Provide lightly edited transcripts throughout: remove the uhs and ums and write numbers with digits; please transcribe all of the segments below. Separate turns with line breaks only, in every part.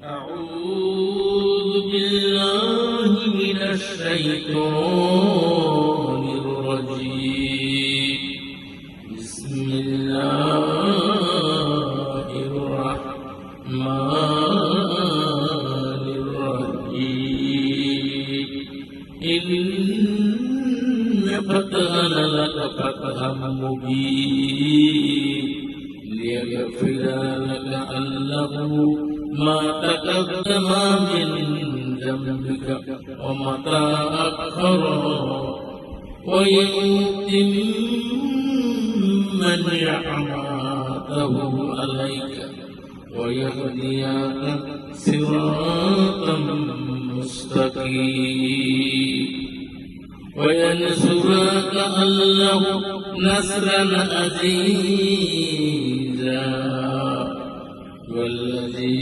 أعوذ بالله من الشيطان الرجيم. بسم الله الرحمن الرحيم. إن فتحنا لك فتحا مبينا ليغفر لك الله ما تقدم من ذنبك وما تأخر ويتم نعمته عليك ويهديك صراطا مستقيما وينصرك الله نصرا عزيزا والذي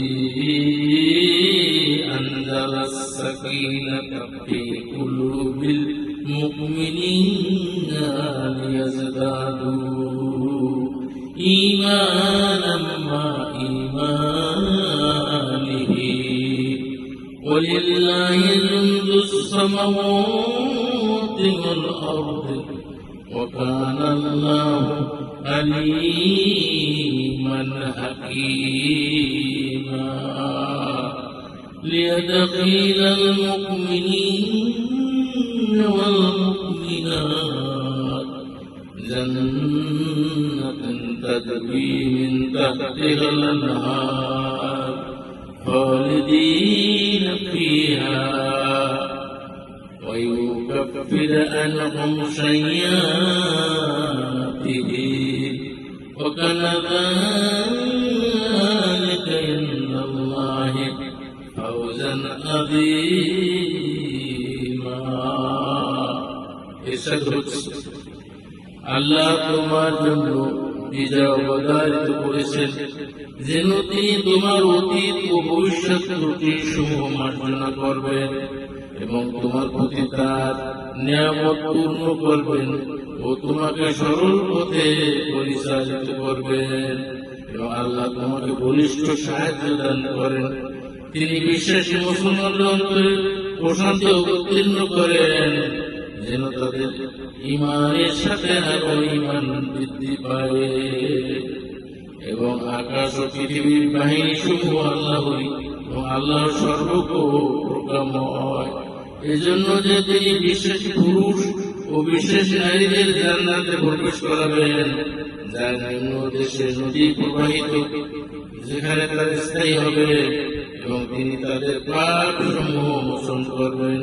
أنزل السكينة في قلوب المؤمنين ليزدادوا إيمانا مع إيمانه ولله جند السماوات والأرض وكان الله عليما حكيما ليدخل المؤمنين والمؤمنات جنة تجري من تحتها الأنهار خالدين فيها ويكفر عنهم سيئاتهم وكان ذلك عند الله فوزا عظيما. আল্লাহ তোমার জন্য বিজয় অবধারিত করেছেন যেন তিনি তোমার অতীত ও ভবিষ্যৎ ত্রুটি সমূহ মার্জনা করবেন এবং তোমার প্রতি তার নিয়ামত পূর্ণ করবেন ও তোমাকে সরল পথে পরিচালিত করবেন এবং আল্লাহ তোমাকে বলিষ্ঠ সাহায্য দান করেন। তিনি বিশ্বাসী মুসলমানদের অন্তরে প্রশান্তি অবতীর্ণ করেন যেন তাদের ঈমানের সাথে আরো ঈমান বৃদ্ধি পায় এবং আকাশ ও পৃথিবীর বাহিনী সমূহ আল্লাহরই এবং আল্লাহর সর্বপ্রকাময়। এজন্য যে তিনি বিশ্বাসী পুরুষ ও বিশ্বাসী নারীদের জান্নাতে প্রবেশ করাবেন যার নিম্ন দেশে নদী প্রবাহিত যেখানে তার স্থায়ী হবে এবং তিনি তাদের পাপ সমূহ মোচন করবেন।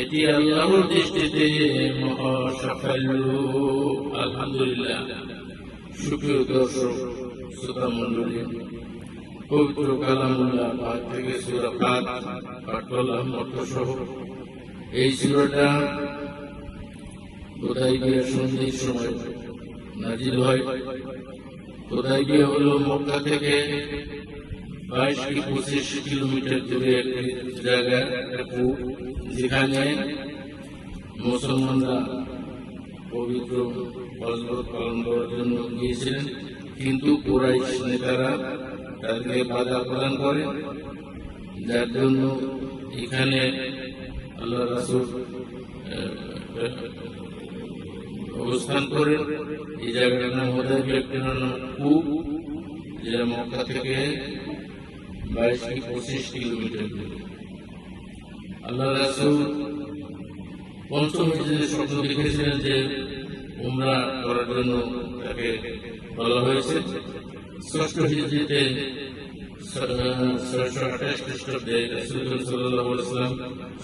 এটি আল্লাহর দৃষ্টিতে মহা সাফল্য। আলহামদুলিল্লাহ। সুপ্রিয় দর্শক শ্রোতা মণ্ডলী, পবিত্র কালামুল্লাহ পাঠ থেকে সূরা ফাত পাঠ করলাম অর্থসহ। এই সূরাটা হুদায়বিয়ার সন্ধির সময় নাজিল হয়। হুদায়বিয়া হলো মক্কা থেকে 22 কি 25 কিলোমিটার দূরে একটি জায়গা, যেখানে মুসলমানরা পবিত্র হজ পালন করার জন্য গিয়েছিলেন, কিন্তু কুরাইশ নেতারা তাদেরকে বাধা প্রদান করে, যার জন্য এখানে আল্লাহ রাসূল অবস্থান করে। এই জায়গাটার নাম হুদায়বিয়া, কূপ, যেটা মক্কা থেকে 22 কি 25 কিলোমিটার দূরে। আল্লাহ রাসূল পঞ্চম হিজরিতে স্বপ্ন দেখেছিলেন যে উমরা করার জন্য তাকে বলা হয়েছে। ষষ্ঠ হিজরিতে 628 খ্রিস্টাব্দে রাসূলুল্লাহ সাল্লাল্লাহু আলাইহি ওয়াসাল্লাম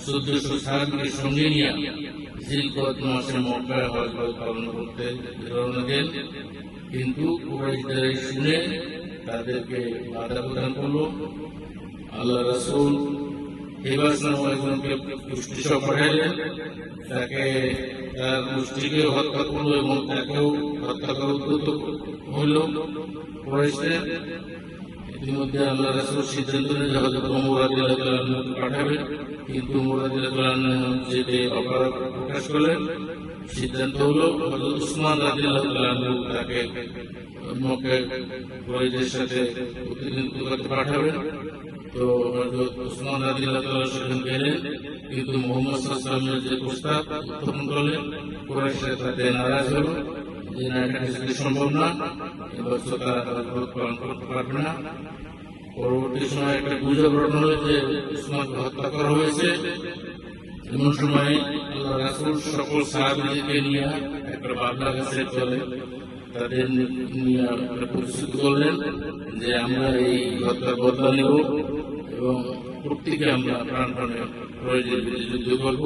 1400 সাহাবীকে সঙ্গে নিয়ে জিলকদ মাসে মক্কায় হজ পালন করতে রওনা দেন, কিন্তু কুরাইশরা শুনে তাদেরকে বাধা প্রদান করল। আল্লাহ রাসূল হিবাস নামক একজনকে গোষ্ঠী সহ পাঠালেন, তাকে তার গোষ্ঠীকে হত্যা করল এবং তাকেও হত্যা করার উদ্যত হল কুরাইশরা। ইতিমধ্যে আল্লাহ রাসূল সিদ্ধান্ত নেন যে হযরত ওমর রাদিয়াল্লাহু তাআলা আনহু পাঠাবেন, কিন্তু ওমর রাদিয়াল্লাহু তাআলা আনহু যেতে অপারগ প্রকাশ করলেন। সিদ্ধান্ত হলো হযরত উসমান রাদিয়াল্লাহু তাআলা আনহু তাকে মক্কায় কুরাইশদের সাথে প্রতিনিধিত্ব করতে পাঠাবেন তো হযরত উসমান রাদিয়াল্লাহু তাআলা সেখানে গেলেন, কিন্তু মুহাম্মদ সাল্লাল্লাহু আলাইহি ওয়াসাল্লামের যে প্রস্তাব উত্থাপন করলেন, কুরাইশরা তাতে নারাজ হলো যে না, এটা কিছুতে সম্ভব না, এবছর তারা তাদের ব্রত পালন করতে পারবে না। পরবর্তী সময় একটা গুজব রটনা হলো যে উসমানকে হত্যা করা হয়েছে। এমন সময় আল্লাহ রাসূল সকল সাহাবীদেরকে নিয়ে একটা বাবলা গাছের তলে তাদের নিয়ে প্রস্তুতি করলেন যে আমরা এই হত্যার বদলা নেব এবং প্রত্যেকে আমরা প্রাণপণে প্রয়োজনের বিরুদ্ধে যুদ্ধ করব।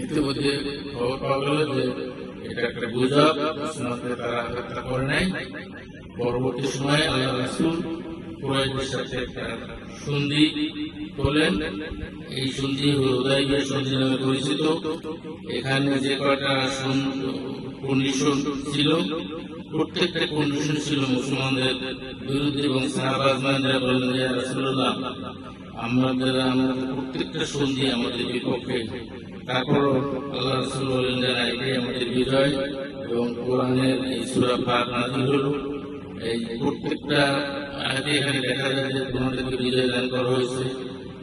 ইতিমধ্যে খবর পাওয়া গেল যে এটা একটা গুজব, উসমানকে তারা হত্যা করে নাই। পরবর্তী সময়ে আল্লাহ রাসূল কুরাইশদের সাথে একটা সন্ধি করলেন। এই সন্ধি হুদায়বিয়া সন্ধি নামে পরিচিত। এখানে যে কয়টা কন্ডিশন ছিল, প্রত্যেকটা কন্ডিশন ছিল মুসলমানদের বিরুদ্ধে, এবং সাহাবা আজমাইনরা বললেন যে ইয়া রাসূলুল্লাহ, আমাদের প্রত্যেকটা সন্ধি আমাদের বিপক্ষে। তারপরও আল্লাহ রাসূল বললেন যে না, এটাই আমাদের বিজয়, এবং কোরআনের এই সূরা পাক নাযিল হলো। এই প্রত্যেকটা আয়াতে এখানে দেখা যায় যে তোমাদেরকে বিজয় দান করা হয়েছে।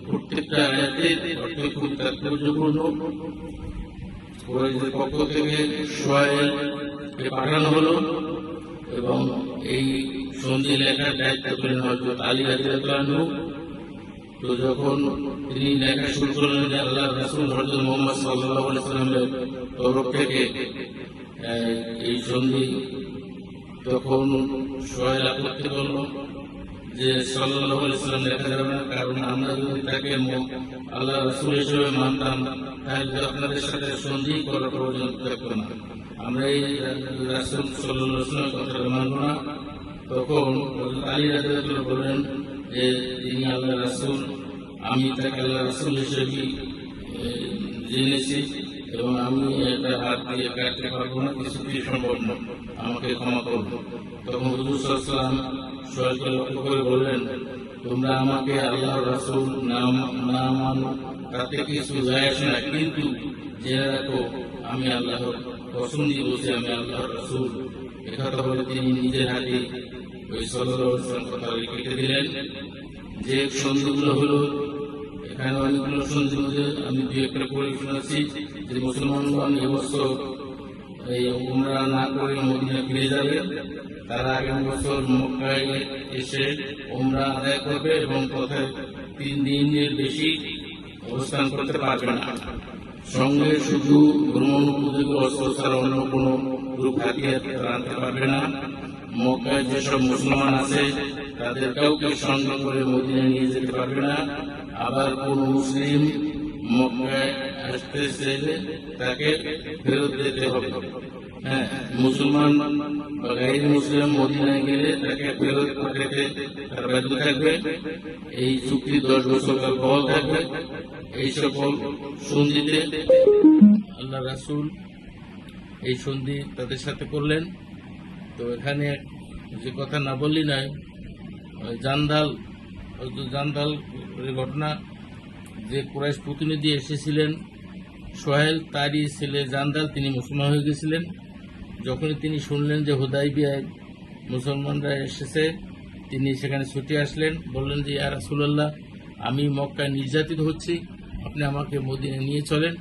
প্রত্যেকটা আয়াতের অর্থ খুব তাৎপর্যপূর্ণ। কুরাইশদের পক্ষ থেকে সোহাইলকে পাঠানো হলো এবং এই সন্ধি লেখার দায়িত্ব পেলেন হযরত আলী রাদিয়াল্লাহু আনহু। তো যখন তিনি লেখা শুরু করলেন যে আল্লাহ রাসূল হযরত মুহাম্মদ সাল্লাল্লাহু আলাইহি ওয়াসাল্লামের তরফ থেকে এই সন্ধি, তখন সোহাইল আপত্তি করল যে সাল্লাল্লাহু আলাইহি ওয়াসাল্লাম লেখা যাবে না, কারণ আমরা যদি তাকে আল্লাহ রাসূল হিসেবে মানতাম তাহলে আপনাদের সাথে সন্ধি করার প্রয়োজন থাকতো না, আমরা এই রাসূল সাল্লাল্লাহু আলাইহি ওয়াসাল্লামের কথা মানব না। তখন আলী রাদিয়াল্লাহু আনহু বলেন যে তিনি আল্লাহ রাসূল, আমি তাকে আল্লাহ রাসূল হিসেবে জেনেছি এবং আমি এটা হাত দিয়ে কাটতে পারবো না, কিছুতেই সম্ভব না, আমাকে ক্ষমা করব। তখন হুজুর সাল্লাল্লাহু আলাইহি ওয়াসাল্লাম সোহাইলকে লক্ষ্য করে বললেন, তোমরা আমাকে আল্লাহ রাসূল না মানো তাতে কিছু যায় আসে না, কিন্তু জেনে রাখো আমি আল্লাহর কসম দিয়ে বলছি আমি আল্লাহর রাসূল। একথা বলে তিনি নিজের হাতে ওই সাল্লাল্লাহু আলাইহি ওয়াসাল্লাম কথা কেটে দিলেন। যে সন্ধিগুলো হলো, এখানে অনেকগুলো সন্ধি মধ্যে আমি দুই একটা পড়ে শোনাচ্ছি যে মুসলমানগণ এবছর এই উমরা না করে মদিনা ফিরে যাবে, তারা আগামী বছর মক্কায় এসে উমরা আদায় করবে এবং কোথায় 3 দিনের বেশি অবস্থান করতে পারবে না। সঙ্গে শুধু ভ্রমণ উপযোগী অস্ত্র ছাড়া অন্য কোনো গ্রুপ হাতিয়ার আনতে পারবে না। মক্কায় যেসব মুসলমান আছে তাদের কাউকে সঙ্গে করে মদিনায় নিয়ে যেতে পারবে না। আবার কোন মুসলিম মক্কায় আসতে চাইলে তাকে ফেরত দিতে হবে। হ্যাঁ, মুসলমান বা গাইর মুসলিম মদিনায় গেলে তাকে ফেরত পাঠাতে তার বাধ্য থাকবে। এই চুক্তি 10 বছর বহাল থাকবে। এই সকল সন্ধিতে আল্লাহ রাসূল এই সন্ধি তাদের সাথে করলেন। তো এখানে যে কথা না বললি নাই, জান্দাল ঘটনা, যে কুরাইশ প্রতিনিধি এসেছিলেন সোহেল, তারই ছেলে জান্দাল, তিনি মুসলমান হয়ে গেছিলেন। যখনই তিনি শুনলেন যে হুদায়বিয়ায় মুসলমানরা এসেছে, তিনি সেখানে ছুটে আসলেন, বললেন যে ইয়া রাসূলুল্লাহ, আমি মক্কায় নির্যাতিত হচ্ছি, আপনি আমাকে মদিনায় নিয়ে চলেন।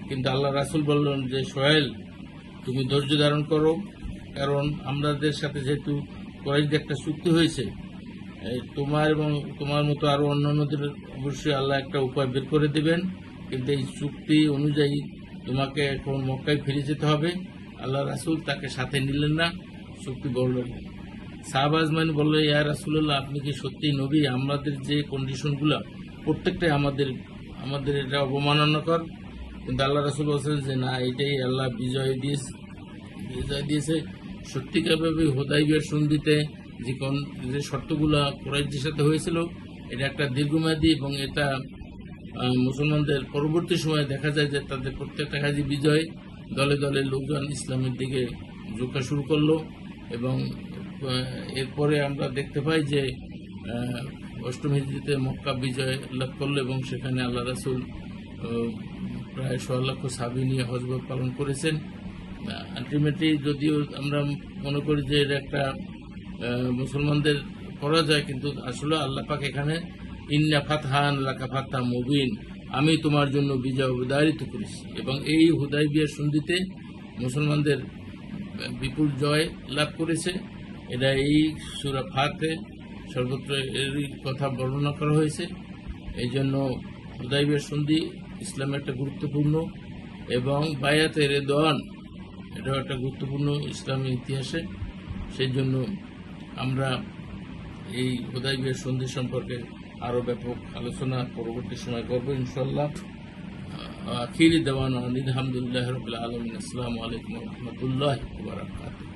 কিন্তু আল্লাহ রাসূল বললেন যে সোহেল, তুমি ধৈর্য ধারণ করো, কারণ আমাদের সাথে যেহেতু কুরাইশদের একটা চুক্তি হয়েছে, তোমার এবং তোমার মতো আরো অন্যান্যদের অবশ্যই আল্লাহ একটা উপায় বের করে দেবেন, কিন্তু এই চুক্তি অনুযায়ী তোমাকে এখন মক্কায় ফিরে যেতে হবে। আল্লাহ রাসূল তাকে সাথে নিলেন না, চুক্তি বললেন। সাহাবা আজমাইন বলল, ইয়া রাসূলুল্লাহ, আপনি কি সত্যিই নবী? আমাদের যে কন্ডিশনগুলো প্রত্যেকটাই আমাদের এটা অবমাননাকর। কিন্তু আল্লাহ রাসূল বলছেন যে না, এটাই আল্লাহ বিজয় দিয়েছে। সত্যিকারভাবে হুদায়বিয়ার সন্ধিতে যে শর্তগুলো কুরাইশদের সাথে হয়েছিল, এটা একটা দীর্ঘমেয়াদী, এবং এটা মুসলমানদের পরবর্তী সময়ে দেখা যায় যে তাদের প্রত্যেকটা কাজী বিজয়, দলে দলে লোকজন ইসলামের দিকে ঝোঁকা শুরু করলো। এবং এরপরে আমরা দেখতে পাই যে 8ম হিজরিতে মক্কা বিজয় লাভ করলো এবং সেখানে আল্লাহ রাসূল প্রায় 1.25 লক্ষ সাহাবী নিয়ে হজ পালন করেছেন। আলটিমেটলি যদিও আমরা মনে করি যে এটা একটা মুসলমানদের করা যায়, কিন্তু আসলে আল্লাহ পাক এখানে ইন্না ফাতহান লাকা ফাতহা মুবিন, আমি তোমার জন্য বিজয় উদারিত করেছি। এবং এই হুদাইবিয়া সন্ধিতে মুসলমানদের বিপুল জয় লাভ করেছে। এটা এই সূরা ফাতে সর্বত্র এরই কথা বর্ণনা করা হয়েছে। এই জন্য হুদাইবিয়া সন্ধি ইসলামের একটা গুরুত্বপূর্ণ, এবং বায়াতে রেদওয়ান এটাও একটা গুরুত্বপূর্ণ ইসলামের ইতিহাসে। সেই জন্য আমরা এই হুদাইবিয়া সন্ধি সম্পর্কে আরও ব্যাপক আলোচনা পরবর্তী সময় করব ইনশাল্লাহ। আখিরি দেওয়ানা আলহামদুলিল্লাহ রাব্বিল আলামিন। আসসালামু আলাইকুম ওয়া রাহমাতুল্লাহি ওয়া বারাকাতুহু।